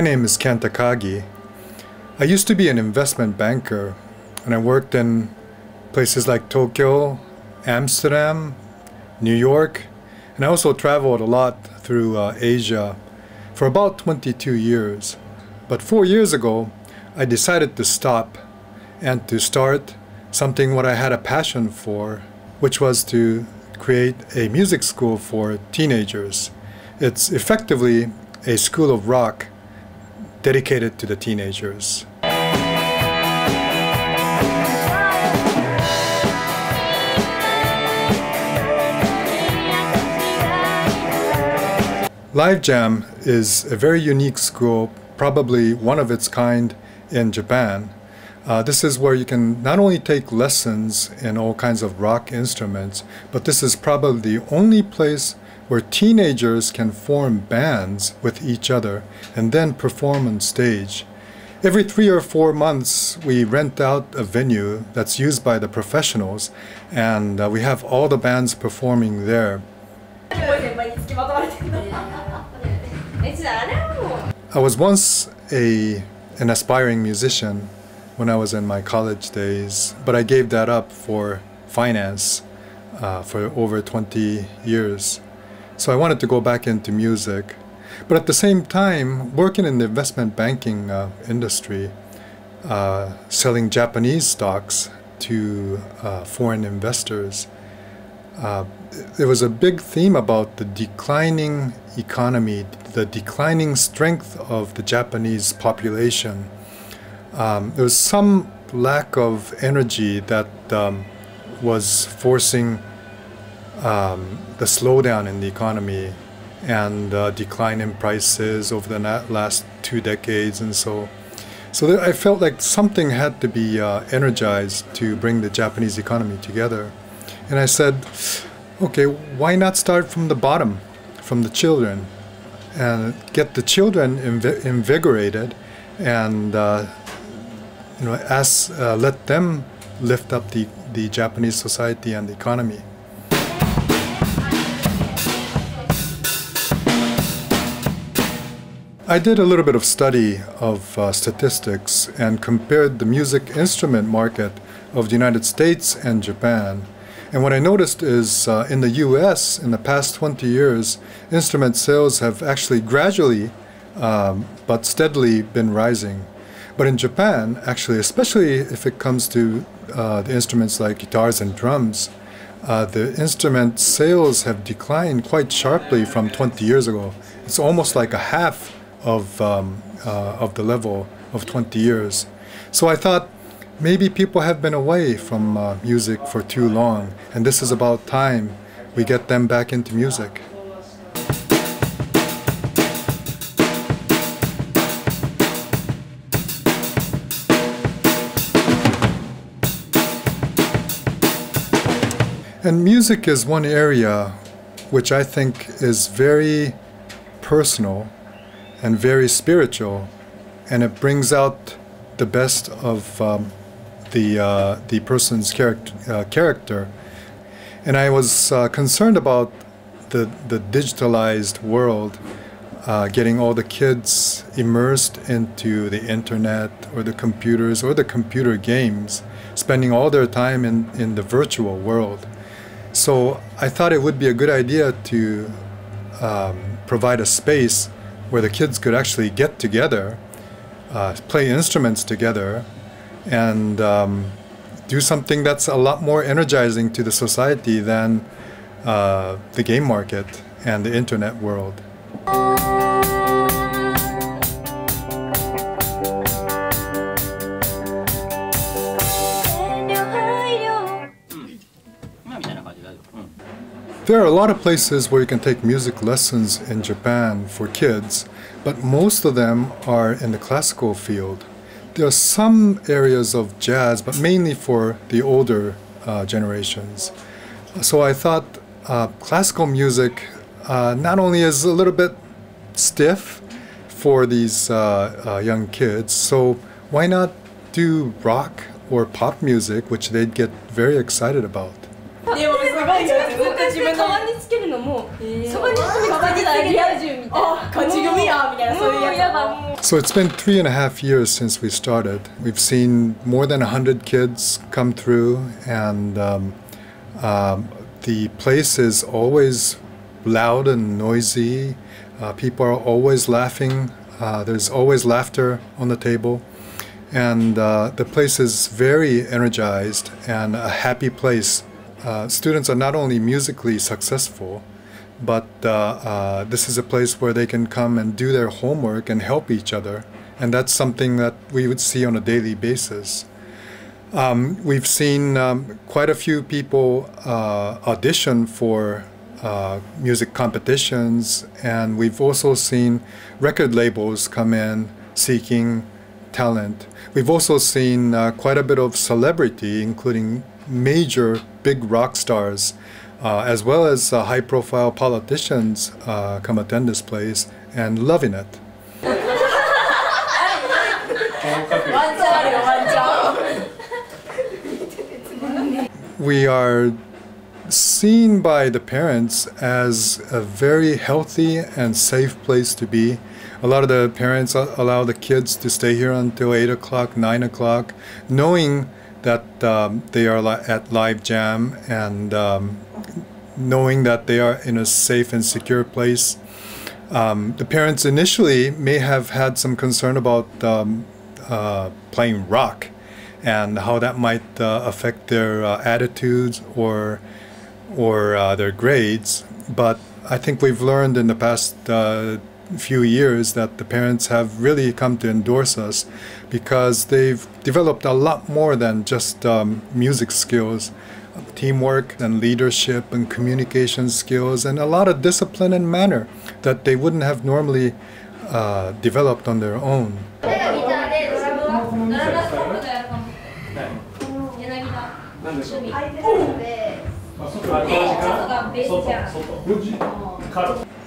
My name is Takagi. I used to be an investment banker, and I worked in places like Tokyo, Amsterdam, New York, and I also traveled a lot through Asia for about 22 years. But 4 years ago, I decided to stop and to start something what I had a passion for, which was to create a music school for teenagers. It's effectively a school of rock dedicated to the teenagers. LiveJam is a very unique school, probably one of its kind in Japan. This is where you can not only take lessons in all kinds of rock instruments, but this is probably the only place where teenagers can form bands with each other and then perform on stage. Every 3 or 4 months, we rent out a venue that's used by the professionals, and we have all the bands performing there. I was once an aspiring musician when I was in my college days, but I gave that up for finance for over 20 years. So I wanted to go back into music. But at the same time, working in the investment banking industry, selling Japanese stocks to foreign investors, there was a big theme about the declining economy, the declining strength of the Japanese population. There was some lack of energy that was forcing the slowdown in the economy and decline in prices over the last 2 decades, and so I felt like something had to be energized to bring the Japanese economy together. And I said, okay, why not start from the bottom, from the children, and get the children invigorated, and let them lift up the Japanese society and the economy. I did a little bit of study of statistics and compared the music instrument market of the United States and Japan. And what I noticed is in the US, in the past 20 years, instrument sales have actually gradually but steadily been rising. But in Japan, actually, especially if it comes to the instruments like guitars and drums, the instrument sales have declined quite sharply from 20 years ago. It's almost like a half of the level of 20 years. So I thought maybe people have been away from music for too long, and this is about time we get them back into music. And music is one area which I think is very personal and very spiritual, and it brings out the best of the person's character. And I was concerned about the digitalized world, getting all the kids immersed into the internet or the computers or the computer games, spending all their time in the virtual world. So I thought it would be a good idea to provide a space where the kids could actually get together, play instruments together, and do something that's a lot more energizing to the society than the game market and the internet world. There are a lot of places where you can take music lessons in Japan for kids, but most of them are in the classical field. There are some areas of jazz, but mainly for the older generations. So I thought classical music not only is a little bit stiff for these young kids, so why not do rock or pop music, which they'd get very excited about. でもすごいよね。ずっと自分のカバンにつけるのも、そこにカバンにつけてリア充みたいな。勝ち組やみたいなそういうやつ。So it's been 3.5 years since we started. We've seen more than 100 kids come through, and the place is always loud and noisy. People are always laughing. There's always laughter on the table. And the place is very energized and a happy place. Students are not only musically successful, but this is a place where they can come and do their homework and help each other. And that's something that we would see on a daily basis. We've seen quite a few people audition for music competitions, and we've also seen record labels come in seeking talent. We've also seen quite a bit of celebrity, including major big rock stars, as well as high-profile politicians come attend this place and loving it. We are seen by the parents as a very healthy and safe place to be. A lot of the parents allow the kids to stay here until 8 o'clock, 9 o'clock, knowing that they are at LiveJam and knowing that they are in a safe and secure place. The parents initially may have had some concern about playing rock and how that might affect their attitudes or their grades, but I think we've learned in the past few years that the parents have really come to endorse us because they've developed a lot more than just music skills, teamwork and leadership and communication skills, and a lot of discipline and manner that they wouldn't have normally developed on their own.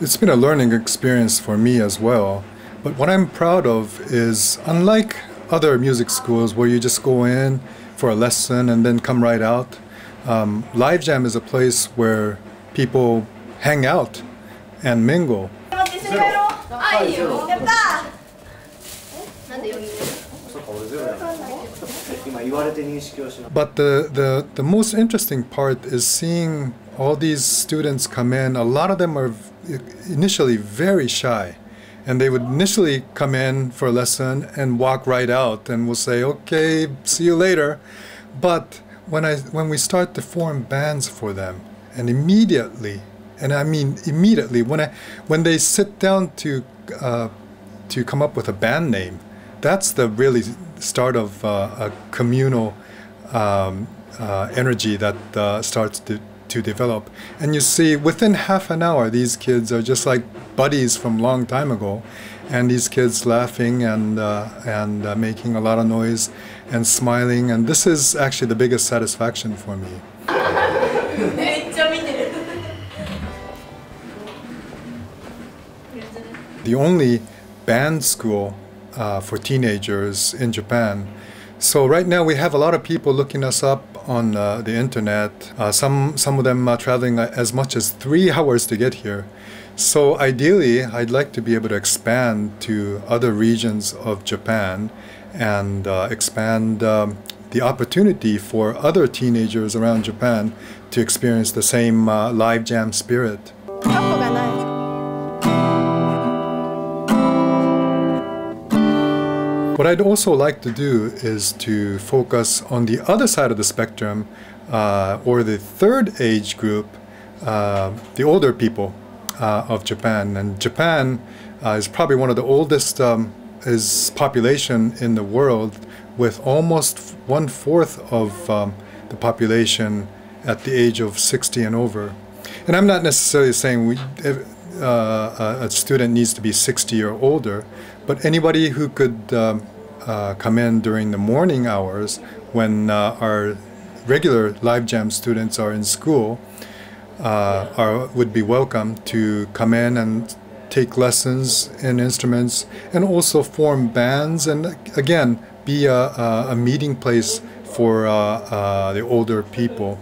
It's been a learning experience for me as well, but what I'm proud of is, unlike other music schools where you just go in for a lesson and then come right out, LiveJam is a place where people hang out and mingle. But the most interesting part is seeing all these students come in. A lot of them are initially very shy, and they would initially come in for a lesson and walk right out and will say, okay, see you later. But when we start to form bands for them, and immediately, and I mean immediately, when they sit down to come up with a band name, that's the really start of a communal energy that starts to develop. And you see, within half an hour, these kids are just like buddies from a long time ago, and these kids laughing and making a lot of noise and smiling, and this is actually the biggest satisfaction for me. The only band school for teenagers in Japan. So right now we have a lot of people looking us up on the internet. Some of them are traveling as much as 3 hours to get here. So ideally, I'd like to be able to expand to other regions of Japan and expand the opportunity for other teenagers around Japan to experience the same LiveJam spirit. What I'd also like to do is to focus on the other side of the spectrum, or the third age group, the older people of Japan. And Japan is probably one of the oldest population in the world, with almost 1/4 of the population at the age of 60 and over. And I'm not necessarily saying a student needs to be 60 or older, but anybody who could come in during the morning hours when our regular LiveJam students are in school would be welcome to come in and take lessons in instruments and also form bands and again be a meeting place for the older people.